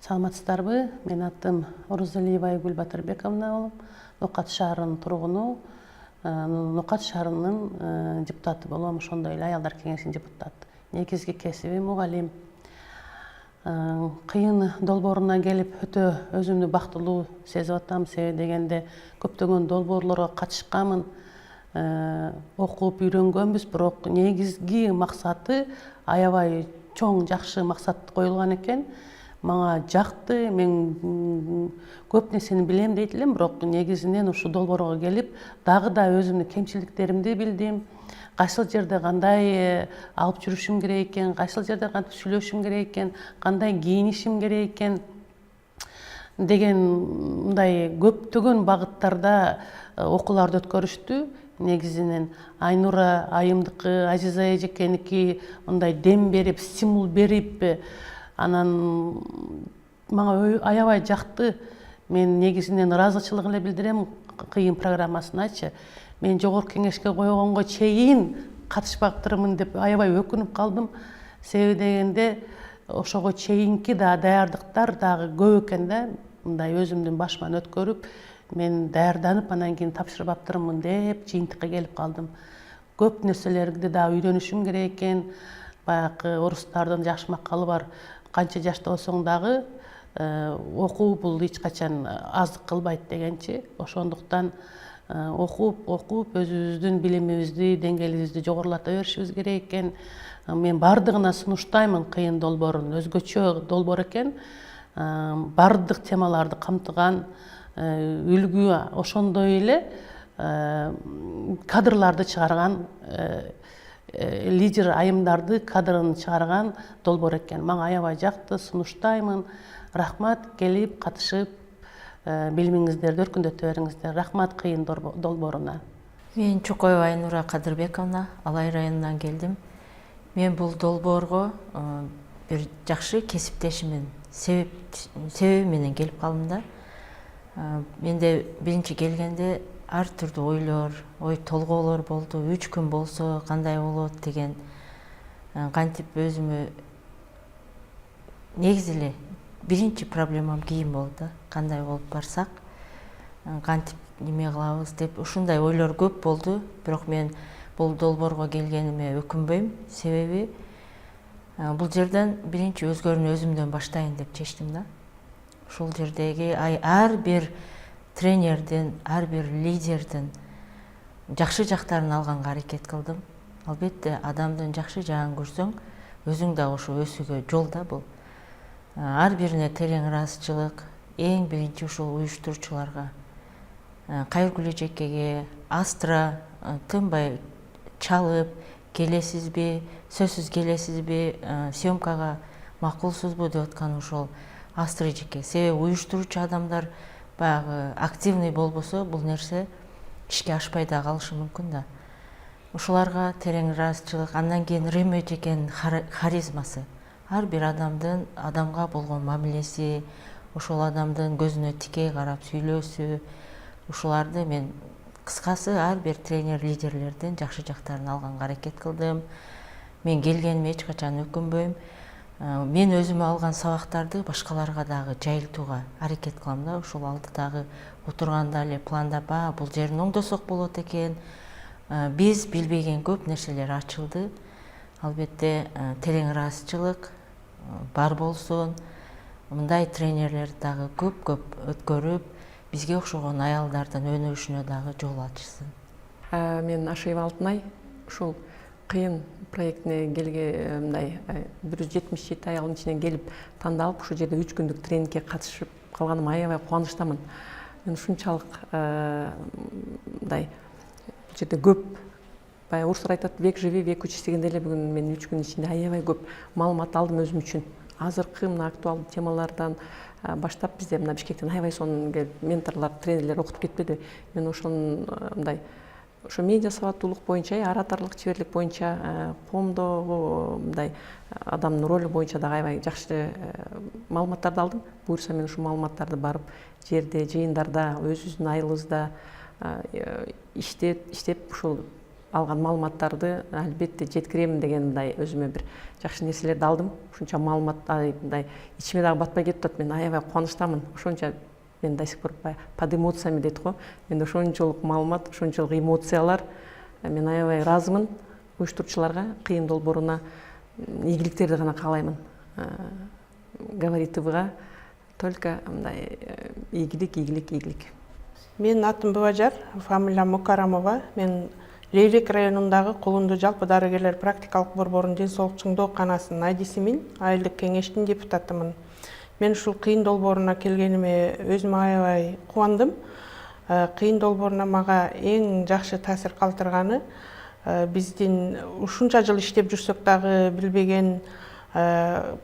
Саламатсыздарбы? Мен атым Орузалиева Айгүл Батырбековна болом. Нокат шаарынын тургуну, Нокат шаарынын депутаты болом, ошондой эле аялдар кеңешинин депутаты. Негизги кесибим мугалим. Кыйын долбооруна келип өтө өзүмдү бактылуу сезип атам. Себеби дегенде көптөгөн долбоорлорго катышканмын, окуп үйрөнгөнбүз, бирок негизги максаты аябай чоң, жакшы максат коюлган экен. Мага жакты, мен көп нерсени билем дейт элем, бирок негизинен ушу долбоорго келип, дагы да өзүмдүн кемчиликтеримди билдим. Кайсыл жерде кандай алып жүрүшүм керек экен, кайсыл жерде кантип сүйлөшүм керек экен, кандай кийинишим керек экен деген мындай көптөгөн багыттарда окууларды өткөрүштү. Негизинен Айнура айымдыкы, Азиза эжекеники мындай дем берип, стимул берип, анан мага аябай жакты. Мен негизинен ыраазычылык эле билдирем кыйын программасыначы. Мен жогорку кеңешке койгонго чейин катышпактырмын деп аябай өкүнүп калдым. Себеби дегенде ошого чейинки да даярдыктар дагы көп экен да. Мындай өзүмдүн башыман өткөрүп, мен даярданып анан кийин тапшырбаптырмын деп жыйынтыкка келип калдым. Көп нерселерди да үйрөнүшүм керек экен. Баягы орустардын жакшы макалы бар: канча жашта болсоң дагы окуу бул эч качан аздык кылбайт дегенчи. Ошондуктан окуп өзүбүздүн билимибизди, деңгээлибизди жогорулата беришибиз керек экен. Мен бардыгына сунуштаймын кыйын долбоорун. Өзгөчө долбоор экен. Бардык темаларды камтыган, үлгү ошондой эле кадрларды чыгарган, лидер айымдарды кадрын чыгарган долбоор экен. Мага аябай жакты, сунуштаймын. Рахмат, келип катышып билимиңиздерди өркүндөтө бериңиздер. Рахмат кыйын долбооруна. Мен Чокоева Айнура Кадырбековна, Алай районунан келдим. Мен бул долбоорго бир жакшы кесиптешимин себеби менен келип калдым да. Менде биринчи келгенде ар түрдүү ойлор, ой толгоолор болду. 3 күн болсо кандай болот деген кантип өзүмө негизи эле биринчи проблемам кийин болду. Кандай болуп барсак, кантип неме кылабыз деп ушундай ойлор көп болду. Бирок мен бул долбоорго келгениме өкүнбөйм. Себеби бул жерден биринчи өзгөрүүнү өзүмдөн баштайын деп чечтим да. Ушул жердеги ар бир тренердин, ар бир лидердин жакшы жактарын алганга аракет кылдым. Албетте адамдын жакшы жагын көрсөң, өзүң да ошо өсүүгө жол да бул. Ар бирине терең ыраазычылык, эң биринчи ушул уюштуруучуларга, Кайыргүл эжекеге астра тынбай чалып, келесизби, сөзсүз келесизби, съемкага макулсузбу деп аткан ошол Астра эжеке. Себеби уюштуруучу адамдар баягы активный болбосо бул нерсе ишке ашпай да калышы мүмкүн да. Ушуларга терең ыраазычылык, андан кийин Рем эжекенин харизмасы, ар бир адамдын адамга болгон мамилеси, ошол адамдын көзүнө тикей карап сүйлөөсү, ушуларды мен кыскасы ар бир тренер, лидерлердин жакшы жактарын алганга аракет кылдым. Мен келгениме эч качан өкүнбөйм. Мен өзүмө алган сабактарды башкаларга дагы жайылтууга аракет кылам да. Ушул алдыдагы отурганда эле пландап, бул жерин оңдосок болот экен. Биз билбеген көп нерселер ачылды. Албетте терең ыраазычылык бар болсун. Мындай тренерлер дагы көп өткөрүп, бизге окшогон аялдардын өнүгүшүнө дагы жол ачсын. Мен Ашиева Алтынай, ушул кыйын проектине мындай 177 аялдын ичинен келип тандалып, ушул жерде 3 күндүк тренингке катышып калганыма аябай кубанычтамын. Мен ушунчалык мындай бул жерде көп, баягы орустар айтат, век живи, век учись дегенде эле бүгүн мен 3 күн ичинде аябай көп маалымат алдым өзүм үчүн. Азыркы мына актуалдуу темалардан баштап бизде мына Бишкектен аябай сонун менторлор, тренерлер окутуп кетпеди. Мен ошонун мындай ошо медиа сабаттуулук боюнча, ораторлук чеберлик боюнча, коомдогу мындай адамдын ролу боюнча дагы аябай жакшы маалыматтарды алдым. Буюрса мен ушул маалыматтарды барып жерде, жыйындарда, өзүбүздүн айылыбызда иштеп ушул алган маалыматтарды албетте жеткиремин деген мындай өзүмө бир жакшы нерселерди алдым. Ушунча маалымат мындай ичиме дагы батпай кетип атат. Мен аябай кубанычтамын. Ошончо мен до сих пор под эмоциями дейт го. Мен ошончолук маалымат, ошончолук эмоциялар. Мен аябай ыраазымын. Уюштуруучуларга кыйын долбооруна ийгиликтерди гана каалаймын. Говорит ТВга только мындай ийгилик. Менин атым Быбажар, фамилиям Мукарамова. Мен Лейлек районундагы Кулунду жалпы дарыгерлер практикалык борборунун ден соолук чыңдоо канасынын айдисимин, айылдык кеңештин депутатымын. Мен ушул кыйын долбооруна келгениме өзүм аябай кубандым. Кыйын долбооруна мага эң жакшы таасир калтырганы биздин ушунча жыл иштеп жүрсөк дагы билбеген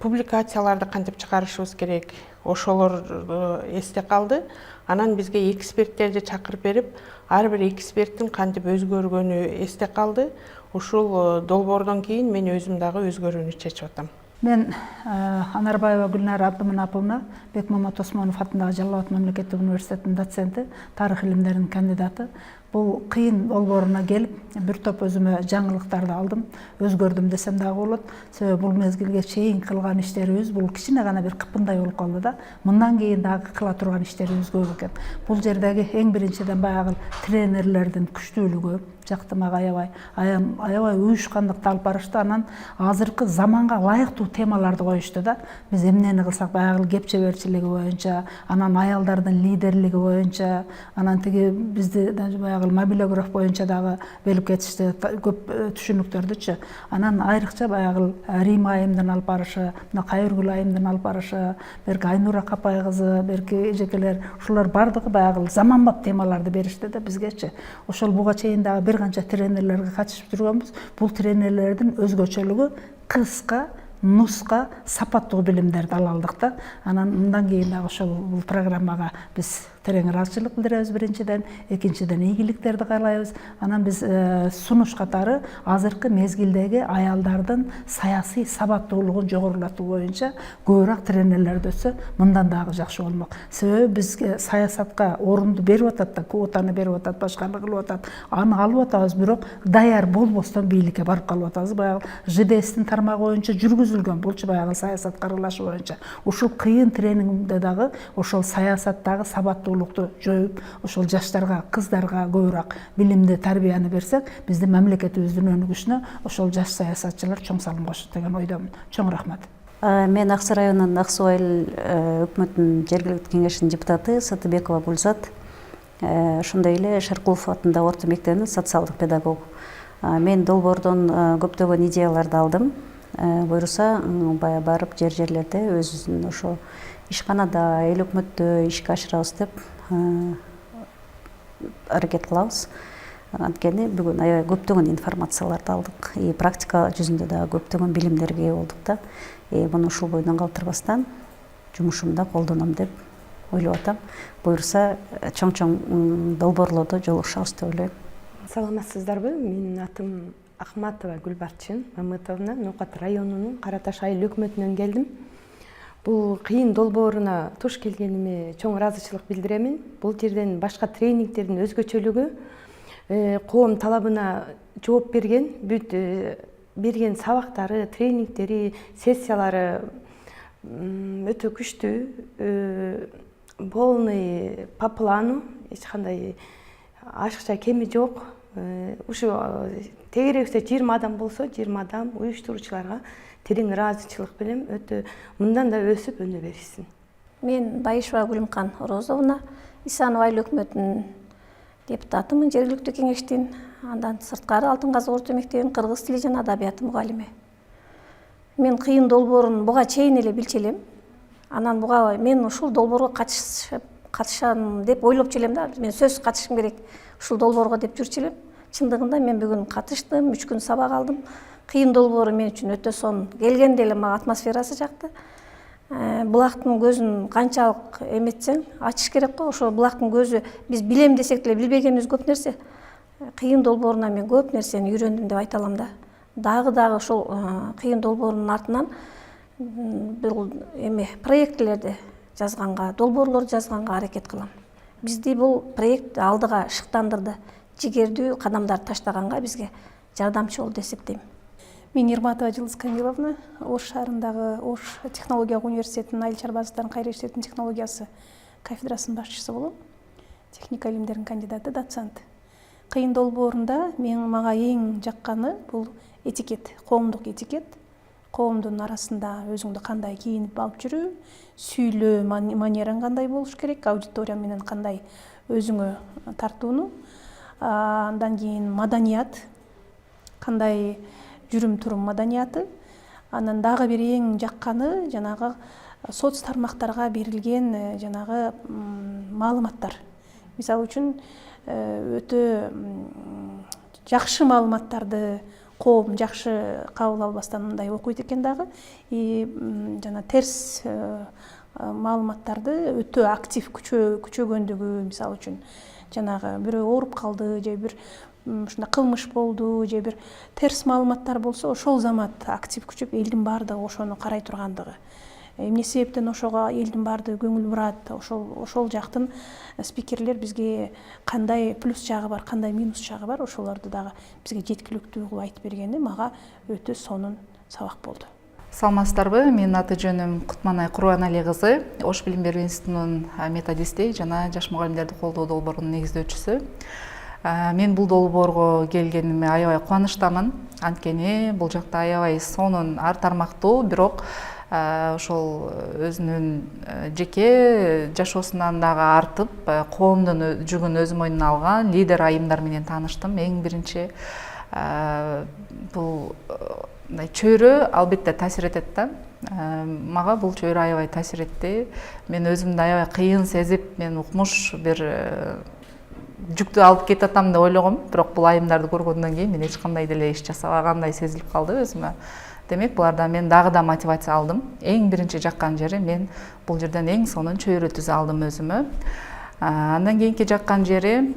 публикацияларды кантип чыгарышыбыз керек. Ошолор эсте калды. Анан бизге эксперттерди чакырып берип, ар бир эксперттин кантип өзгөргөнү эсте калды. Ушул долбоордон кийин мен өзүм дагы өзгөрүүнү чечип атам. Мен Анарбаева Гүлнара Абдыманаповна, Бекмамат Осмонов атындагы Жалал Абад мамлекеттик университетинин доценти, тарых илимдеринин кандидаты. Бул кыйын долбооруна келип, бир топ өзүмө жаңылыктарды алдым, өзгөрдүм десем дагы болот. Себеби бул мезгилге чейин кылган иштерибиз бул кичине гана бир кыпындай болуп калды да. Мындан кийин дагы кыла турган иштерибиз көп экен. Бул жердеги эң биринчиден баягы тренерлердин күчтүүлүгү жакты мага аябай уюшкандыкты алып барышты. Анан азыркы заманга ылайыктуу темаларды коюшту да. Биз эмнени кылсак баягы кеп чеберчилиги боюнча, анан аялдардын лидерлиги боюнча, анан тиги бизди баягы мобилограф боюнча дагы белип кетишти, көп түшүнүктөрдүчү. Анан айрыкча баягы Рим айымдын алып барышы, мына Кайыргүл айымдын алып барышы, берки Айнура Капай кызы, берки эжекелер, ушулар бардыгы баягы заманбап темаларды беришти да бизгечи. Ошол буга чейин дагы бир канча тренерлерге катышып жүргөнбүз. Бул тренерлердин өзгөчөлүгү кыска, нуска, сапаттуу билимдерди ала алдык да. Анан мындан кийин дагы ошол бул программага биз терең ыраазычылык билдиребиз биринчиден, экинчиден ийгиликтерди каалайбыз. Анан биз сунуш катары азыркы мезгилдеги аялдардын саясий сабаттуулугун жогорулатуу боюнча көбүрөөк тренерлерди өтсө, мындан дагы жакшы болмок. Себеби бизге саясатка орунду берип атат да, квотаны берип атат, башканы кылып атат. Аны алып атабыз, бирок даяр болбостон бийликке барып калып атабыз. Баягы ЖДСтин тармагы боюнча жүргүзүлгөн, булчу баягы саясатка аралашы боюнча. Ушул кыйын тренингде дагы ошол саясаттагы сабаттуу жоюп, ошол жаштарга, кыздарга көбүрөөк билимди, тарбияны берсек, биздин мамлекетибиздин өнүгүшүнө ошол жаш саясатчылар чоң салым кошот деген ойдомун. Чоң рахмат. Мен Аксы районунун Ак Суу айыл өкмөтүнүн жергиликтүү кеңешинин депутаты Сатыбекова Гүлзат. Ошондой эле Шаркулов атындагы орто мектебинин социалдык педагогу. Мен долбоордон көптөгөн идеяларды алдым. Буюрса, барып жерлерде өзүбүздүн ошо ишканада, эл өкмөттө ишке ашырабыз деп аракет кылабыз. Анткени бүгүн аябай көптөгөн информацияларды алдык. Практика жүзүндө да көптөгөн билимдерге ээ болдук да. Муну ушул бойдон калтырбастан жумушумда колдоном деп ойлоп атам. Буюрса, чоң-чоң долбоорлордо жолугушабыз деп ойлойм. Саламатсыздарбы? Менин атым Ахматова Гүлбарчын Мамытовна, Нукат районунун Караташ айыл өкмөтүнөн келдим. Бул кыйын долбооруна туш келгениме чоң ыраазычылык билдиремин. Бул жерден башка тренингтердин өзгөчөлүгү коом талабына жооп берген, берген сабактары, тренингтери, сессиялары өтө күчтүү, полный по плану, эч кандай ашыкча кеми жок. Ушу тегерексе 20 адам болсо, 20 адам уюштуруучуларга терең ыраазычылык билем, өтө мындан да өсүп өнө беришсин. Мен Байышева Гүлүмкан Розовна, Исанова айыл өкмөтүнүн депутатымын, жергиликтүү кеңештин. Андан сырткары Алтын Казы орто мектебинин кыргыз тили жана адабияты мугалими. Мен кыйын долбоорун буга чейин эле билчү элем. Анан буга мен ушул долбоорго катышам деп ойлоп элем да. Мен сөзсүз катышым керек ушул долбоорго деп жүрчү элем. Чындыгында мен бүгүн катыштым, 3 күн сабак алдым. Кыйын долбоору мен үчүн өтө сонун. Келгенде эле мага атмосферасы жакты. Булактын көзүн канчалык эметсең, ачыш керек го. Ошо булактын көзү биз билем десек деле билбегенибиз көп нерсе. Кыйын долбооруна мен көп нерсени үйрөндүм деп айта алам да. Дагы ошол кыйын долбоорунун артынан бул проектлерди жазганга, долбоорлорду жазганга аракет кылам. Бизди бул проект алдыга шыктандырды. жигердүү кадамдарды таштаганга бизге жардамчы болду деп эсептейм. Мен Ирматова Жылыз Камиловна, Ош шаарындагы Ош технологиялык университетинин айыл чарба азыктарын кайра иштетүү технологиясы кафедрасынын башчысы болом. Техника илимдеринин кандидаты, доцент. Кыйын долбоорунда мага эң жакканы бул этикет, коомдук этикет. Коомдун арасында өзүңдү кандай кийинип алып жүрүү, сүйлөө манераң кандай болуш керек, аудитория менен кандай өзүңө тартууну, андан кийин маданият, кандай жүрүм турум маданияты, анан дагы бир эң жакканы жанагы соц тармактарга берилген жанагы маалыматтар. Мисалы үчүн өтө жакшы маалыматтарды коом жакшы кабыл албастан мындай окуйт экен дагы, жана терс маалыматтарды өтө актив күчөгөндүгү, мисалы үчүн жанагы бирөө ооруп калды же бир ушундай кылмыш болду же бир терс маалыматтар болсо ошол замат актив күчөп элдин баардыгы ошону карай тургандыгы. Эмне себептен ошого элдин баардыгы көңүл бурат, ошол жактын спикерлер бизге кандай плюс жагы бар, кандай минус жагы бар, ошолорду дагы бизге жеткиликтүү кылып айтып бергени мага өтө сонун сабак болду. Саламатсыздарбы? Менин аты жөнүм Кутманай Курбанали кызы, Ош билим берүү институтунун методисти жана жаш мугалимдерди колдоо долбоорунун негиздөөчүсү. Мен бул долбоорго келгениме аябай кубанычтамын. Анткени бул жакта аябай сонун ар тармактуу, бирок ошол өзүнүн жеке жашоосунан дагы артып, коомдун жүгүн өз мойнуна алган лидер айымдар менен тааныштым. Эң биринчи бул чөйрө албетте таасир этет да. Мага бул чөйрө аябай таасир этти. Мен өзүмдү аябай кыйын сезип, мен укмуш бир жүктү алып кетип атам деп ойлогом, бирок бул айымдарды көргөндөн кийин мен эч кандай деле иш жасабагандай сезилип калды өзүмө. Демек, булардан мен дагы да мотивация алдым. Эң биринчи жаккан жери мен бул жерден эң сонун чөйрө түзө алдым өзүмө. Андан кийинки жаккан жери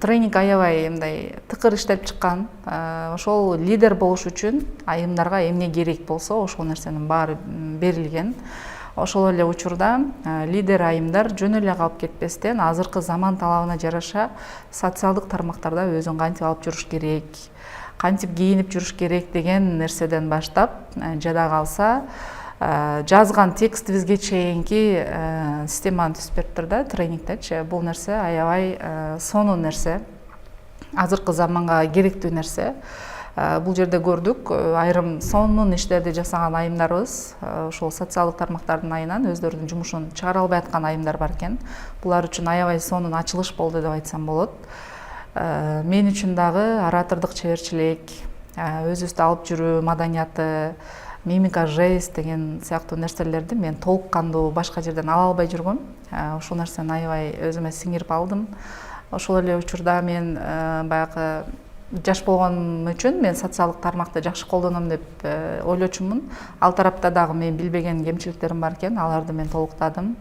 тренинг аябай мындай тыкыр иштеп чыккан. Ошол лидер болуш үчүн айымдарга эмне керек болсо, ошол нерсенин баары берилген. Ошол эле учурда лидер айымдар жөн эле калып кетпестен азыркы заман талабына жараша социалдык тармактарда өзүн кантип алып жүрүш керек, кантип кийинип жүрүш керек деген нерседен баштап, жада калса жазган текстибизге чейинки системаны түзүп бериптир да тренингдечи. Бул нерсе аябай сонун нерсе, азыркы заманга керектүү нерсе. Бул жерде көрдүк, айрым сонун иштерди жасаган айымдарыбыз ошол социалдык тармактардын айынан өздөрүнүн жумушун чыгара албай аткан айымдар бар экен. Булар үчүн аябай сонун ачылыш болду деп айтсам болот. Мен үчүн дагы оратордук чеберчилик, өзүбүздү алып жүрүү маданияты, мимика, жест деген сыяктуу нерселерди мен толук кандуу башка жерден ала албай жүргөм. Ошол нерсени аябай өзүмө сиңирип алдым. Ошол эле учурда мен баягы жаш болгонум үчүн мен социалдык тармакты жакшы колдоном деп ойлочумун. Ал тарапта дагы мен билбеген кемчиликтерим бар экен, аларды мен толуктадым.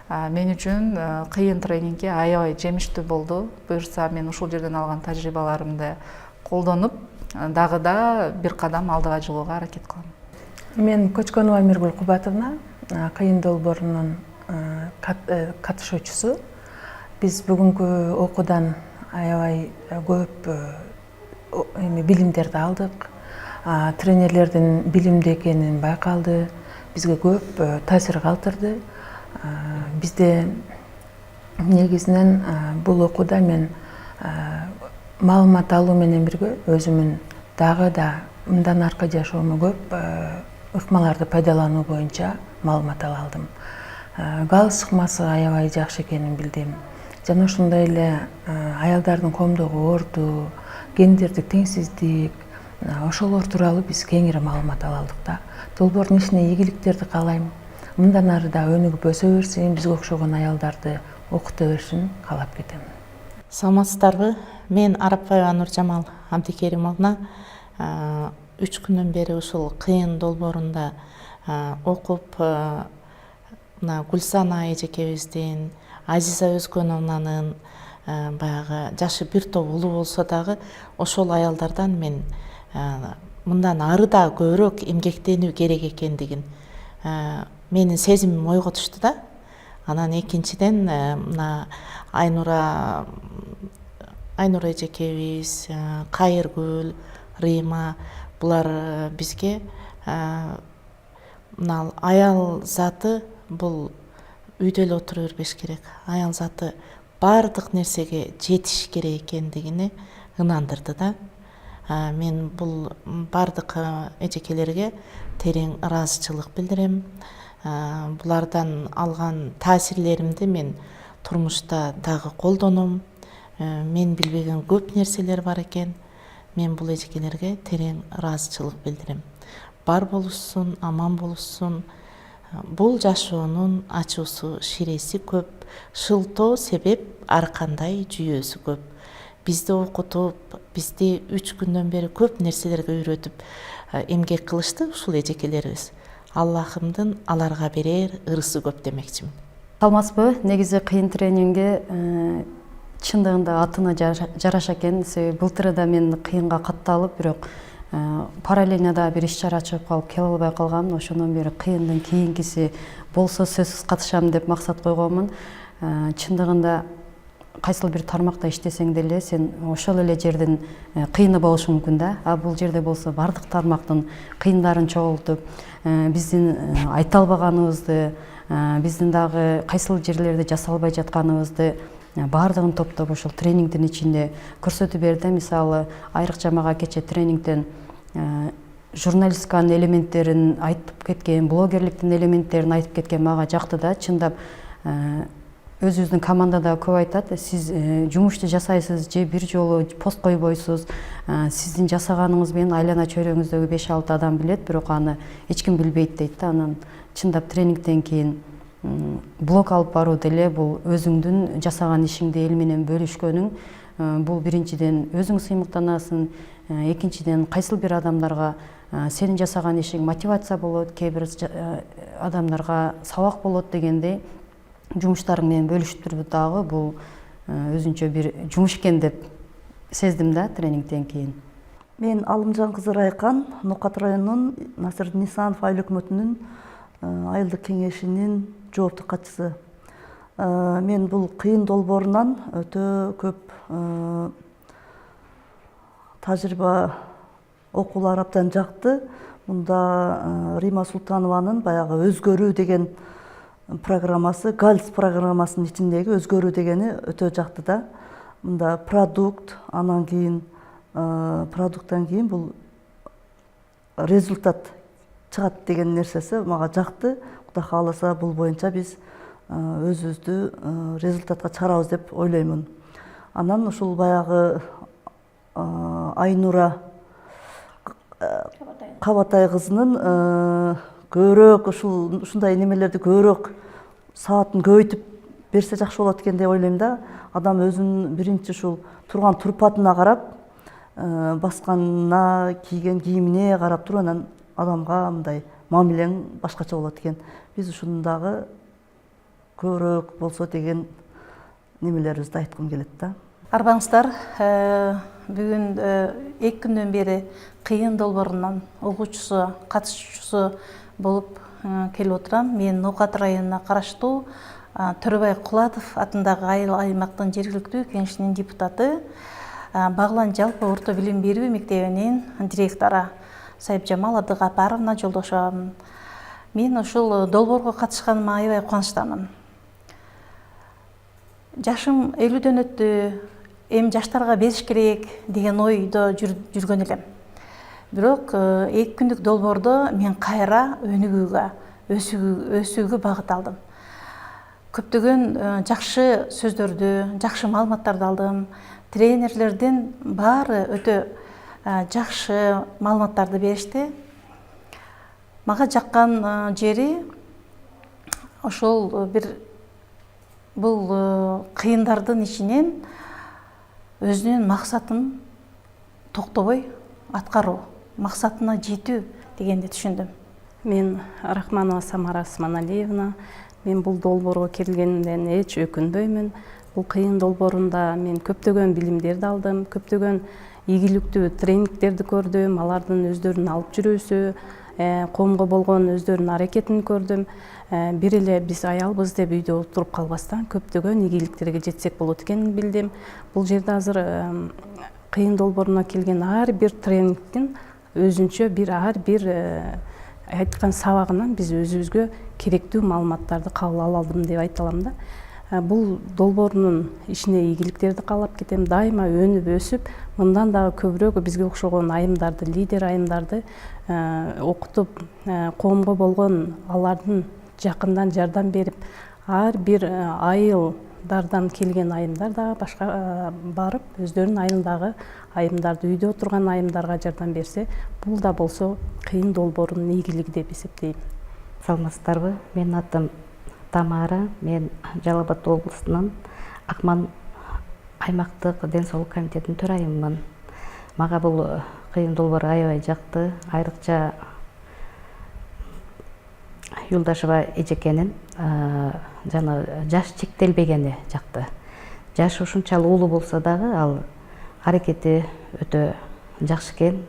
Мен үчүн кыйын тренингге аябай жемиштүү болду. Буюрса мен ушул жерден алган тажрыйбаларымды колдонуп, дагы да бир кадам алдыга жылууга аракет кылам. Мен Көчкөнова Миргүл Кубатовна, кыйын долбоорунун катышуучусу. Биз бүгүнкү окуудан аябай көп билимдерди алдык. Тренерлердин билимдүү экенин байкалды. Бизге көп таасир калтырды. Бизде негизинен бул окууда мен маалымат алуу менен бирге өзүмүн дагы да мындан аркы жашоомо көп ыкмаларды пайдалануу боюнча маалымат ала алдым. Галс ыкмасы аябай жакшы экенин билдим. Жана ошондой эле аялдардын коомдогу орду, гендердик теңсиздик, ошолор тууралуу биз кеңири маалымат ала алдык да. Долбоордун ишине ийгиликтерди каалайм. Мындан ары да өнүгүп өсө берсин, бизге окшогон аялдарды окута берсин каалап кетем. Саламатсыздарбы? Мен Арапбаева Нуржамал Абдикеримовна 3 күндөн бери ушул кыйын долбоорунда окуп, Гүлсана эжекебиздин, Азиза Өзкөновнанын баягы жашы бир топ улуу болсо дагы ошол аялдардан мен мындан ары да көбүрөөк эмгектенүү керек экендигин менин сезимим ойго түштү да. Анан экинчиден мына Айнур эжекебиз, Кайыргүл, Рима булар бизге мына аял заты бул үйдө эле отура бербеш керек. Аял заты баардык нерсеге жетиш керек экендигине ынандырды да. Мен бул баардык эжекелерге терең ыраазычылык билдирем. Булардан алган таасирлеримди мен турмушта дагы колдоном. Мен билбеген көп нерселер бар экен. Мен бул эжекелерге терең ыраазычылык билдирем. Бар болушсун, аман болушсун. Бул жашоонун ачуусу, ширеси көп, шылтоо себеп ар кандай жүйөсү көп. Бизди окутуп, бизди 3 күндөн бери көп нерселерге үйрөтүп эмгек кылышты ушул эжекелерибиз. Аллахымдын аларга берер ырысы көп демекчимин. Салмасызбы? Негизи кыйын тренингге чындыгында атына жараша экен. Себеби былтыр да мен кыйынга катталып, бирок параллельно бир иш чара чыгып калып келе албай калгам. Ошондон бери кыйындын кийинкиси болсо сөзсүз катышам деп максат койгонмун. Чындыгында кайсыл бир тармакта иштесең деле сен ошол эле жердин кыйыны болушу мүмкүн да. А бул жерде болсо бардык тармактын кыйындарын чогултуп, биздин айта албаганыбызды, биздин дагы кайсыл жерлерде жасалбай жатканыбызды баардыгын топтоп ошол тренингдин ичинде көрсөтүп берди. Мисалы, айрыкча мага кече тренингден журналистиканын элементтерин айтып кеткен, блогерликтин элементтерин айтып кеткен мага жакты да. Чындап өзүбүздүн командада көп айтат, сиз жумушту жасайсыз же бир жолу пост койбойсуз, сиздин жасаганыңыз менен айлана чөйрөңүздөгү 5-6 адам билет, бирок аны эч ким билбейт дейт да. Анан чындап тренингден кийин блог алып баруу деле бул өзүңдүн жасаган ишиңди эл менен бөлүшкөнүң, бул биринчиден өзүң сыймыктанасың, экинчиден кайсыл бир адамдарга сенин жасаган ишиң мотивация болот, кээ бир адамдарга сабак болот дегендей жумуштарың менен бөлүшүп туруп дагы бул өзүнчө бир жумуш экен деп сездим да тренингден кийин. Мен Алымжан кызы Райкан, Нукат районунун Насырдин Нисанов айыл өкмөтүнүн айылдык кеңешинин жооптуу катчысы. Мен бул кыйын долбоорунан өтө көп тажрыйба окуулар абдан жакты. Мында Рима Султанованын баягы өзгөрүү деген программасы, ГАЛС программасынын ичиндеги өзгөрүү дегени өтө жакты да. Мында продукт, анан кийин продукттан кийин бул результат чыгат деген нерсеси мага жакты. Кудай кааласа бул боюнча биз өзүбүздү результатка чыгарабыз деп ойлоймун. Анан ушул баягы Айнура Кабатай кызынын көбүрөөк ушундай немелерди көбүрөөк саатын көбөйтүп берсе жакшы болот экен деп ойлойм да. Адам өзүнүн биринчи ушул турган турпатына карап, басканына, кийген кийимине карап туруп, анан адамга мындай мамилең башкача болот экен. Биз ушундагы көбүрөөк болсо деген немелерибизди айткым келет да. Арбаңыздар, бүгүн 2 күндөн бери кыйын долбоорунун угуучусу, катышуучусу болуп келип отурам. Мен Нукат районуна караштуу Төрөбай Кулатов атындагы айыл аймактын жергиликтүү кеңешинин депутаты, Баглан жалпы орто билим берүү мектебинин директору Сайыпжамал Абдыгапаровна жолдошум. Мен ушул долбоорго катышканыма аябай кубанычтамын. Жашым 50дөн өттү, эми жаштарга бериш керек деген ойдо жүргөн элем. Бирок 2 күндүк долбоордо мен кайра өнүгүүгө, өсүүгө багыт алдым. Көптөгөн жакшы сөздөрдү, жакшы маалыматтарды алдым. Тренерлердин баары өтө жакшы маалыматтарды беришти. Мага жаккан жери ошол бул кыйындардын ичинен өзүнүн максатын токтобой аткаруу, максатына жетүү дегенди түшүндүм. Мен Рахманова Самара Османалиевна. Мен бул долбоорго келгенден эч өкүнбөймүн. Бул кыйын долбоорунда мен көптөгөн билимдерди алдым, көптөгөн ийгиликтүү тренингтерди көрдүм, алардын өздөрүнүн алып жүрүүсү, коомго болгон өздөрүнүн аракетин көрдүм. Бир эле биз аялбыз деп үйдө отуруп калбастан көптөгөн ийгиликтерге жетсек болот экенин билдим. Бул жерде азыр кыйын долбооруна келген ар бир тренингдин өзүнчө ар бир айткан сабагынан биз өзүбүзгө керектүү маалыматтарды кабыл ала алдым деп айта алам да. Бул долбоорунун ишине ийгиликтерди каалап кетем. Дайыма өнүп өсүп, мындан дагы көбүрөөк бизге окшогон айымдарды, лидер айымдарды окутуп, коомго болгон алардын жакындан жардам берип, ар бир айылдардан келген айымдар дагы башка барып, өздөрүнүн айылындагы айымдарды, үйдө отурган айымдарга жардам берсе, бул да болсо кыйын долбоорунун ийгилиги деп эсептейм. Саламатсыздарбы? Менин атым Тамара, мен Жалал Абад облусунун Акман аймактык ден соолук комитетинин төрайыммын. Мага бул кыйын долбоор аябай жакты. Айрыкча Юлдашева эжекенин жана жаш чектелбегени жакты. Жашы ушунчалык улуу болсо дагы ал аракети өтө жакшы экен.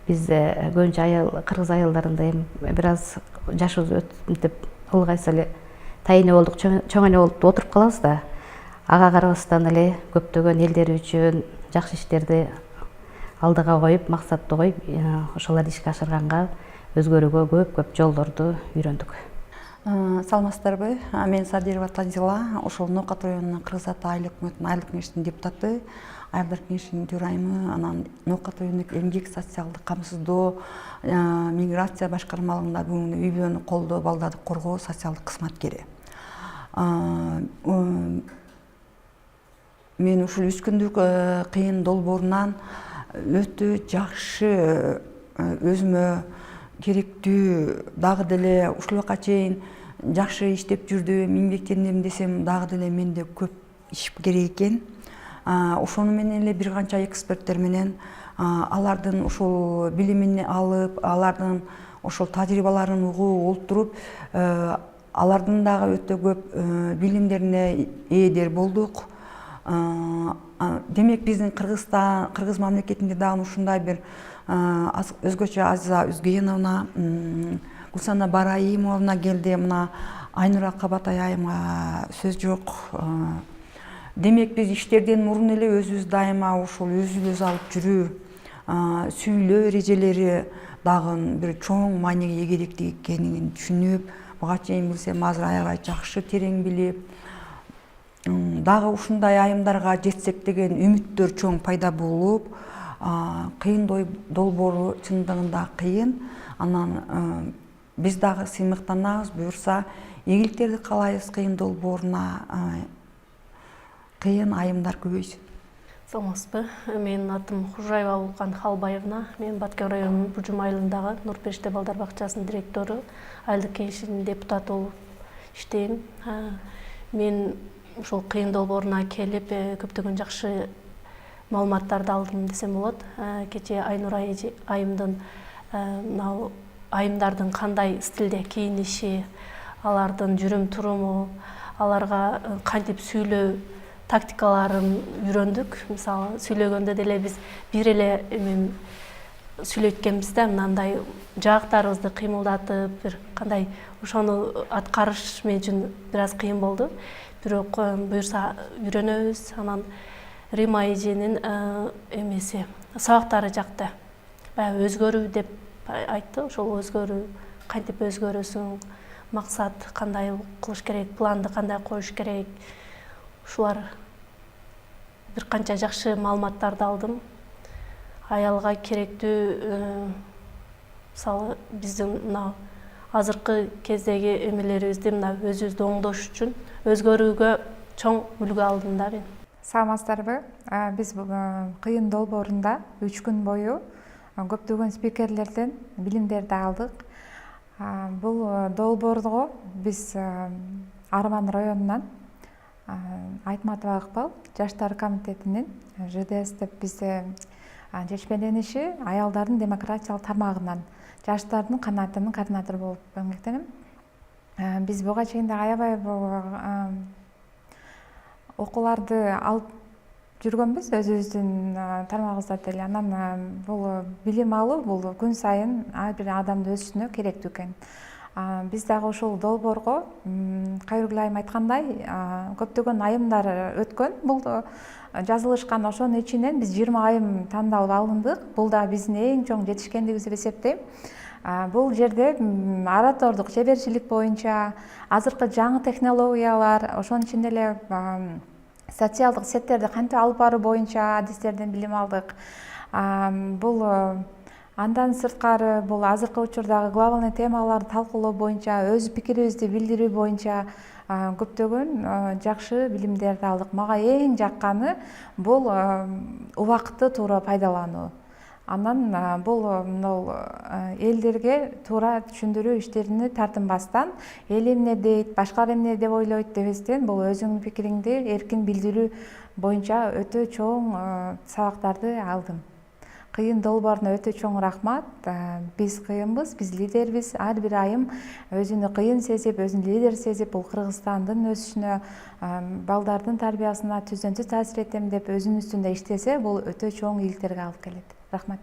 Биз көбүнчө аял, кыргыз аялдарында бир аз жашыбыз өтүп ылгайса эле тайыне болдук, чоң эне болуп отуруп калабыз да. Ага карабастан эле көптөгөн элдер үчүн жакшы иштерди алдыга коюп, максатты коюп, ошолорду ишке ашырганга, өзгөрүүгө көп жолдорду үйрөндүк. Саламатсыздарбы? Мен Садырова Танзила, ошол Ноокат районунун Кыргыз Ата айыл өкмөтүнүн айылдык кеңешинин депутаты, айылдар кеңешинин төрайымы, анан Ноокат районундук эмгек социалдык камсыздоо, миграция башкармалыгында бүгүн үй бүлөнү колдоо, балдарды коргоо социалдык кызматкери. Мен ушул 3 күндүк кыйын долбоорунан өтө жакшы, өзүмө керектүү, дагы деле ушул убакка чейин жакшы иштеп жүрдүм, эмгектендим десем, дагы деле менде көп иш керек экен. Ошону менен эле бир канча эксперттер менен алардын ушул билимин алып, алардын ошол тажрыйбаларын угуп, олтуруп, алардын дагы өтө көп билимдерине ээлер болдук. Демек биздин Кыргыз мамлекетинде дагы ушундай бир өзгөчө Азиза Үзгеновна, Гулсана Бараимовна келди, мына Айнура Кабатай айымга сөз жок. Демек биз иштерден мурун эле өзүбүз дайыма ушул өзүбүз алып жүрүү, сүйлөө эрежелери дагы бир чоң мааниге эгелектик экенин түшүнүп, буга чейин билсем азыр аябай жакшы терең билип, дагы ушундай айымдарга жетсек деген үмүттөр чоң пайда болуп, кыйын долбоору чындыгында кыйын, анан биз дагы сыймыктанабыз, буюрса ийгиликтерди каалайбыз кыйын долбооруна, кыйын айымдар көбөйсүн. Саламатсызбы? Менин атым Хужаева Улкан Халбаевна. Мен Баткен районунун Бужум айылындагы Нурпериште балдар бакчасынын директору, айылдык кеңешинин депутаты болуп иштейм. Мен ушул кыйын долбооруна келип, көптөгөн жакшы маалыматтарды алдым десем болот. Кечээ Айнура айымдын айымдардын кандай стилде кийиниши, алардын жүрүм туруму, аларга кантип сүйлөө тактикаларын үйрөндүк. Мисалы, сүйлөгөндө деле биз бир эле сүйлөйт экенбиз да, мындай жаактарыбызды кыймылдатып, бир кандай ошону аткарыш мен үчүн бир аз кыйын болду. Бирок буюрса үйрөнөбүз. Анан Рима эженин эмеси, сабактары жакты. Баягы өзгөрүү деп айтты. Ошол өзгөрүү, кантип өзгөрөсүң, максат кандай кылыш керек, планды кандай коюш керек. Ушулар бир канча жакшы маалыматтарды алдым. Аялга керектүү, мисалы, биздин мына азыркы кездеги эмелерибизди мына өзүбүздү оңдош үчүн өзгөрүүгө чоң үлгү алдым да мен. Саламатсыздарбы? Биз кыйын долбоорунда 3 күн бою көптөгөн спикерлерден билимдерди алдык. Бул долбоорго биз Арман районунан Айтматова Акбал жаштар комитетинин ЖДС деп бизде чечмелениши аялдардын демократиялык тармагынан жаштардын канатынын координатору болуп эмгектенем. Биз буга чейин да аябай окууларды алып жүргөнбүз өзүбүздүн тармагыбызда деле. Анан бул билим алуу бул күн сайын ар бир адамдын өсүшүнө керектүү экен. Биз дагы ушул долбоорго Кайыргүл айым айткандай көптөгөн айымдар өткөн. Бул жазылышкан ошонун ичинен биз 20 айым тандалып алындык. Бул да биздин эң чоң жетишкендигибиз деп эсептейм. Бул жерде оратордук чеберчилик боюнча азыркы жаңы технологиялар, ошонун ичинде эле социалдык сеттерди кантип алып баруу боюнча адистерден билим алдык. Бул андан сырткары бул азыркы учурдагы глобалный темаларды талкуулоо боюнча, өз пикирибизди билдирүү боюнча көптөгөн жакшы билимдерди алдык. Мага эң жакканы бул убакытты туура пайдалануу. Анан бул элдерге туура түшүндүрүү иштерини тартынбастан, эл эмне дейт, башкалар эмне деп ойлойт дебестен, бул өзүңдүн пикириңди эркин билдирүү боюнча өтө чоң сабактарды алдым. Кыйын долбооруна өтө чоң рахмат. Биз кыйынбыз, биз лидербиз. Ар бир айым өзүнү кыйын сезип, өзүн лидер сезип, бул Кыргызстандын өсүшүнө, балдардын тарбиясына түздөн-түз таасир этем деп өзүнүн үстүндө иштесе, бул өтө чоң ийгиликтерге алып келет. Рахмат.